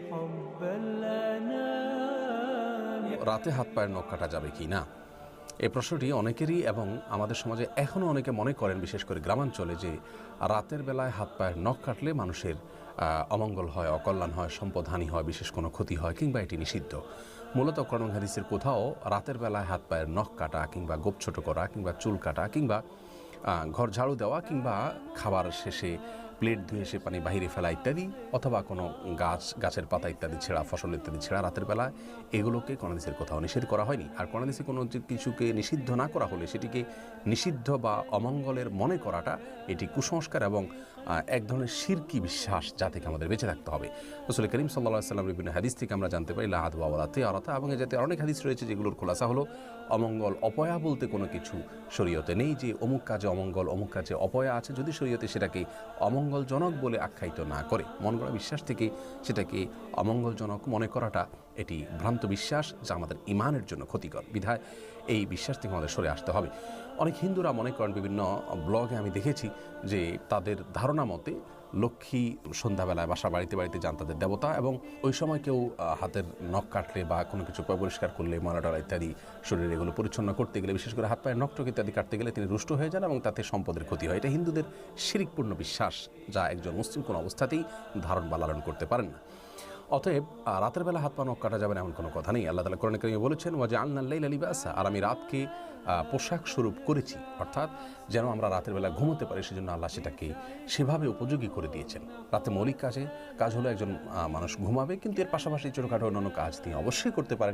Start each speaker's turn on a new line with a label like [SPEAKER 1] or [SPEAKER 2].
[SPEAKER 1] حب الأنام.
[SPEAKER 2] রাতে হাত পায়ের নখ কাটা যাবে কি না, এই প্রশ্নটি অনেকেরই এবং আমাদের সমাজে এখনও অনেকে মনে করেন, বিশেষ করে গ্রামাঞ্চলে, যে রাতের বেলায় হাত পায়ের নখ কাটলে মানুষের অমঙ্গল হয়, অকল্যাণ হয়, সম্পদহানি হয়, বিশেষ কোনো ক্ষতি হয়, কিংবা এটি নিষিদ্ধ। মূলত কোরআন হাদিসের কোথাও রাতের বেলায় হাত পায়ের নখ কাটা কিংবা গোপ ছোট করা কিংবা চুল কাটা কিংবা ঘর ঝাড়ু দেওয়া কিংবা খাবার শেষে প্লেট ধুয়ে সে পানি বাহিরে ফেলা ইত্যাদি, অথবা কোনো গাছের পাতা ইত্যাদি ছেঁড়া, ফসল ইত্যাদি ছেঁড়া রাতের বেলা, এগুলোকে কোরআন হাদিসের কোথাও নিষেধ করা হয়নি। আর কোরআন হাদিসে কোনো কিছুকে নিষিদ্ধ না করা হলে সেটিকে নিষিদ্ধ বা অমঙ্গলের মনে করাটা এটি কুসংস্কার এবং এক ধরনের শিরকি বিশ্বাস, যা থেকে আমাদের বেঁচে থাকতে হবে। রাসূল করিম সাল্লাল্লাহু আলাইহি ওয়াসাল্লাম বিভিন্ন হাদিস থেকে আমরা জানতে পারি লা আদওয়া ওয়ালা তিয়ারাতা, এবং এ জাতীয় অনেক হাদিস রয়েছে যেগুলোর খোলাসা হলো অমঙ্গল অপয়া বলতে কোনো কিছু শরীয়তে নেই, যে অমুক কাজে অমঙ্গল, অমুক কাজে অপয়া আছে, যদি শরীয়তে সেটাকে অমঙ্গলজনক বলে আখ্যায়িত না করে। মন গড়া বিশ্বাস থেকে সেটাকে অমঙ্গলজনক মনে করাটা এটি ভ্রান্ত বিশ্বাস, যা আমাদের ইমানের জন্য ক্ষতিকর। বিধায় এই বিশ্বাস থেকে আমাদের সরে আসতে হবে। অনেক হিন্দুরা মনে করেন, বিভিন্ন ব্লগে আমি দেখেছি যে তাদের ধারণা মতে লক্ষ্মী সন্ধ্যাবেলায় বাসা বাড়িতে বাড়িতে যান তাদের দেবতা, এবং ওই সময় কেউ হাতের নখ কাটলে বা কোনো কিছু পরিষ্কার করলে, ময়লা ইত্যাদি শরীরে এগুলো পরিচ্ছন্ন করতে গেলে, বিশেষ করে হাত পায়ের নখটক ইত্যাদি কাটতে গেলে তিনি রুষ্ট হয়ে যান এবং তাতে সম্পদের ক্ষতি হয়। এটা হিন্দুদের শিরকপূর্ণ বিশ্বাস, যা একজন মুসলিম কোনো অবস্থাতেই ধারণ বা লালন করতে পারেন না। অতএব রাতের বেলা হাত পা নখ কাটা যাবে না এমন কোনো কথা নেই। আল্লাহ তাআলা কোরআনে কারিমে বলেছেন, ওয়াজআলনাল লাইলা লিবাসা, আর আমি রাতকে পোশাক স্বরূপ করেছি, অর্থাৎ যেন আমরা রাতের বেলা ঘুমোতে পারি, সেজন্য আল্লাহ সেটাকে সেভাবে উপযোগী করে দিয়েছেন। রাতে মৌলিক কাজ হলো একজন মানুষ ঘুমাবে, কিন্তু এর পাশাপাশি ছোটোখাটো অন্যান্য কাজ তিনি অবশ্যই করতে পারেন।